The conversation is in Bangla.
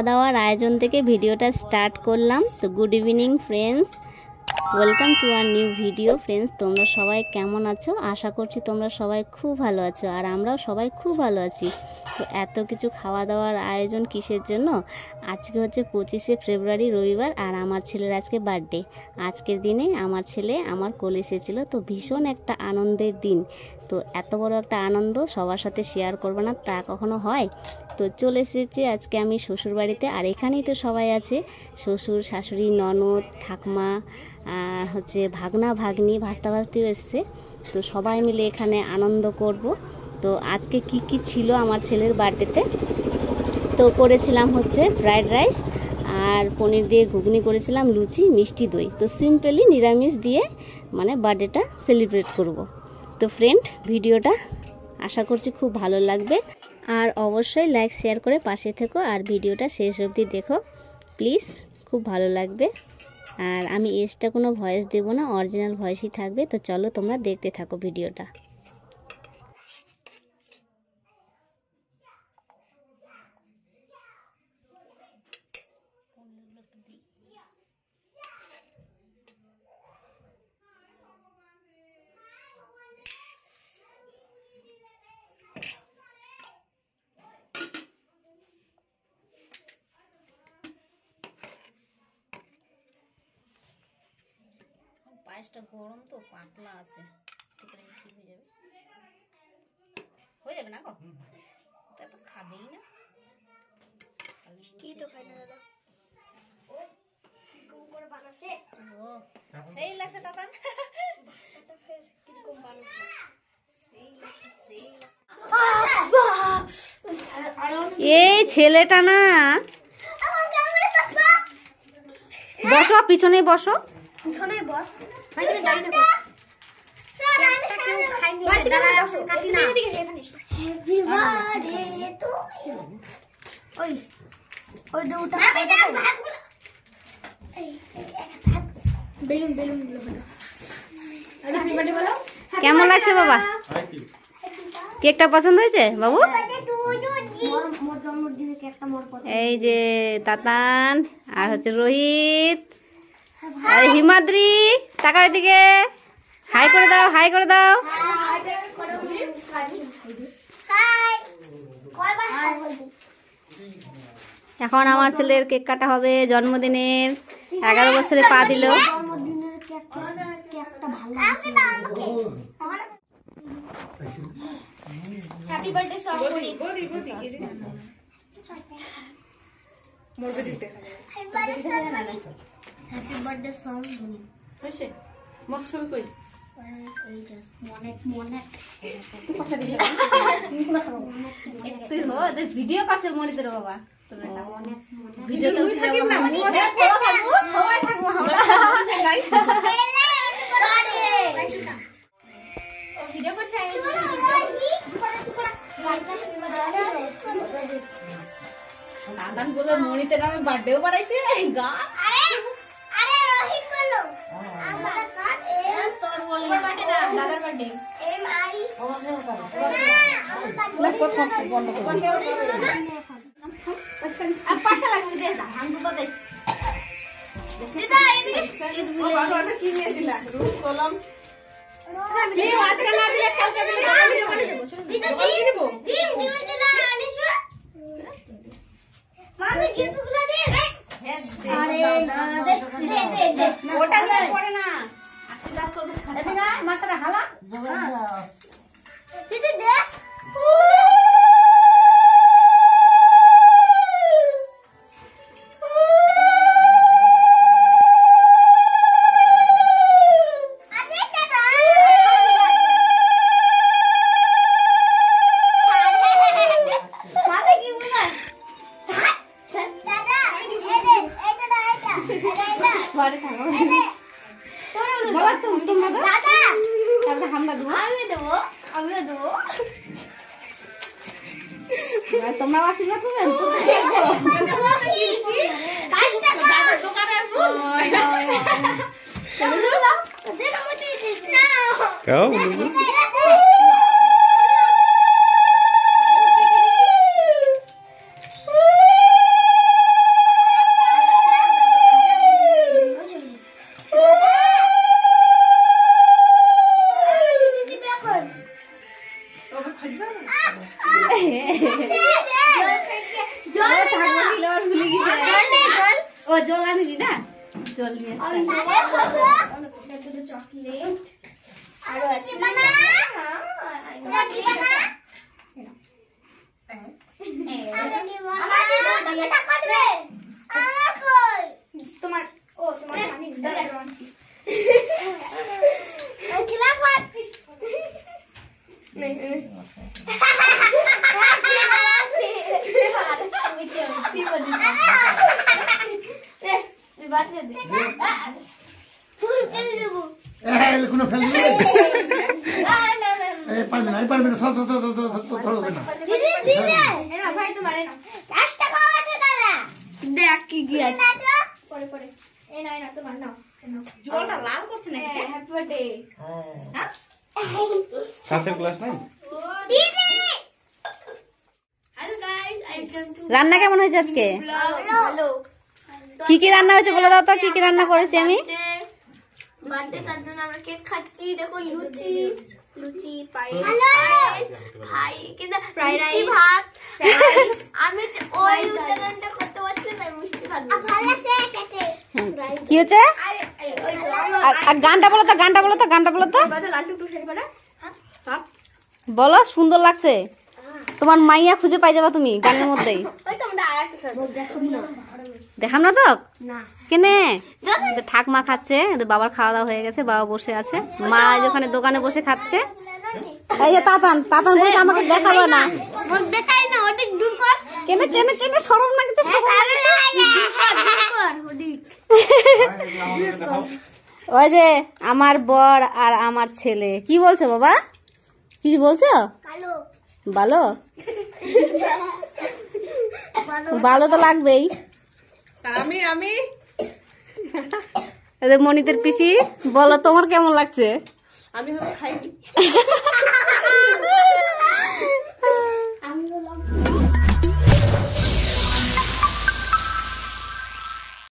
খাওয়া দাওয়ার আয়োজন থেকে ভিডিওটা স্টার্ট করলাম। তো good evening friends, welcome to our new video. Friends, তোমরা সবাই কেমন আছো? আশা করছি তোমরা সবাই খুব ভালো আছো, আর আমরাও সবাই খুব ভালো আছি। তো এত কিছু খাওয়া দাওয়ার আয়োজন কিসের জন্য? আজকে হচ্ছে 25শে ফেব্রুয়ারি রবিবার, আর আমার ছেলের আজকে বার্থডে। আজকের দিনে আমার ছেলে আমার কোলে এসেছিল, তো ভীষণ একটা আনন্দের দিন। তো এত বড় একটা আনন্দ সবার সাথে শেয়ার করবো না তা কখনো হয়? তো চলে এসেছি আজকে আমি শ্বশুর বাড়িতে, আর এখানেই তো সবাই আছে, শ্বশুর শাশুড়ি ননদ ঠাকুমা, হচ্ছে ভাগনা ভাগ্নি ভাস্তা ভাস্তিও এসছে। তো সবাই মিলে এখানে আনন্দ করব। তো আজকে কি কি ছিল আমার ছেলের বার্থডেতে? তো করেছিলাম হচ্ছে ফ্রায়েড রাইস, আর পনির দিয়ে ঘুগনি করেছিলাম, লুচি, মিষ্টি দই। তো সিম্পলি নিরামিষ দিয়ে মানে বার্থডেটা সেলিব্রেট করব। তো ফ্রেন্ড, ভিডিওটা আশা করছি খুব ভালো লাগবে, আর অবশ্যই লাইক শেয়ার করে পাশে থেকো, আর ভিডিওটা শেষ অবধি দেখো প্লিজ, খুব ভালো লাগবে। আর আমি এক্সট্রা কোনো ভয়েস দেব না, অরিজিনাল ভয়েসই থাকবে। তো চলো তোমরা দেখতে থাকো ভিডিওটা। পায়েসটা গরম তো পাতলা আছে, ঠিক হয়ে যাবে। হয়ে যাবে না গো, তা তো খাবেই না, মিষ্টি তো খাই না দাদা। ও কিরকম করে বানাছে, ও সেই লাগছে দাদা, এটা ফের কিরকম বানাছে, সেই লাগছে, সেই লাগছে। এই ছেলেটা না, বসো পিছনে বসো, পিছনে বস। কেমন লাগছে বাবা? কেকটা পছন্দ হয়েছে বাবু? এই যে তাতান, আর হচ্ছে রোহিত, আর হিমাদ্রি, টাকা ওইদিকে হাই করে দাও, হাই করে দাও। এখন আমার ছেলের কেক কাটা হবে জন্মদিনের, 11 বছরে পা দিল। হ্যাপি বার্থডে সং করি, বদি বদি মোরবে দিতে হ্যাপি বার্থডে সং বলি হইছে মত ছবি কই এইটা মনে মনে কথা দিলে তুই হো তুই ভিডিও করছ মনিদের বাবা, তোর এটা মনে ভিডিও তো থাকি না, থাকবো সবাই থাকবো আমরা লাইক ও ভিডিও করছ আই দাদান বলে মনিতে নামে বার্থডেও বাড়াইছে গান। আরে আরে রোহিত বলো আমার কাট তোর বলি বার্থডে না দাদার বার্থডে এম আই না কত বন্ধ কর আচ্ছা পাশা লাগবে দে হাম দুটো দে দিদা এদিকে ও বাবাটা কি নিয়ে দিলা রুল কলম কি আজকে না দিলে কালকে দিলে ভিডিও বানাবো দিদা দিম দিলা আনিছো মামি গিফটগুলো দে। আরে না দে দে দে দে ওটা না পড়ে না, আশীর্বাদ করবে এটা না মাথাটা হালা দিদি দে। তোমরা আশীর্বাদ করবেন জল নিয়ে চকলেট আরো আছে তোমার ও তোমার পানি আনছি জলটা লাল করছে নাকি? হ্যাপি বার্থডে কাঁচের গ্লাস নাই? হ্যালো গাইস ওয়েলকাম টু রান্না কেমন হয়েছে আজকে? ভালো কি কি রান্না হয়েছে বলে দাও তো, কি কি রান্না করেছি আমি? বার্থডে তার জন্য আমরা কেক খাচ্ছি। দেখো লুচি লুচি পায়েস ভাই কিন্তু ফ্রাইড রাইস ভাত আমি ওই উচ্চারণটা করতে পারছি না মিষ্টি ভাত কি হচ্ছে? আরে ওই তো আর গানটা বলো তো, গানটা বলো তো, গানটা বলো তো, আমাদের লাড্ডু টু শাড়ি পরা বলো। সুন্দর লাগছে। তোমার মাইয়া খুঁজে পাই যাবা তুমি গানের মধ্যেই। ওই তো আমরা আরেকটা শাড়ি দেখাবো না দেখাম না তো না কেনে? ঠাকমা খাচ্ছে, বাবার খাওয়া দাওয়া হয়ে গেছে, বাবা বসে আছে, মা ওখানে দোকানে বসে খাচ্ছে। এই যে তাতান, তাতান বলছে আমাকে দেখাবো না। মুখ দেখাই না ওটা দূর কর কেনে কেনে কেনে শরম লাগছে। ওই যে আমার বর আর আমার ছেলে। কি বলছো বাবা? কিছু বলছো? ভালো ভালো ভালো তো লাগবেই। আমি এদের মনিতের পিসি, বলো তোমার কেমন লাগছে? আমি হলো খাইনি। আমি বললাম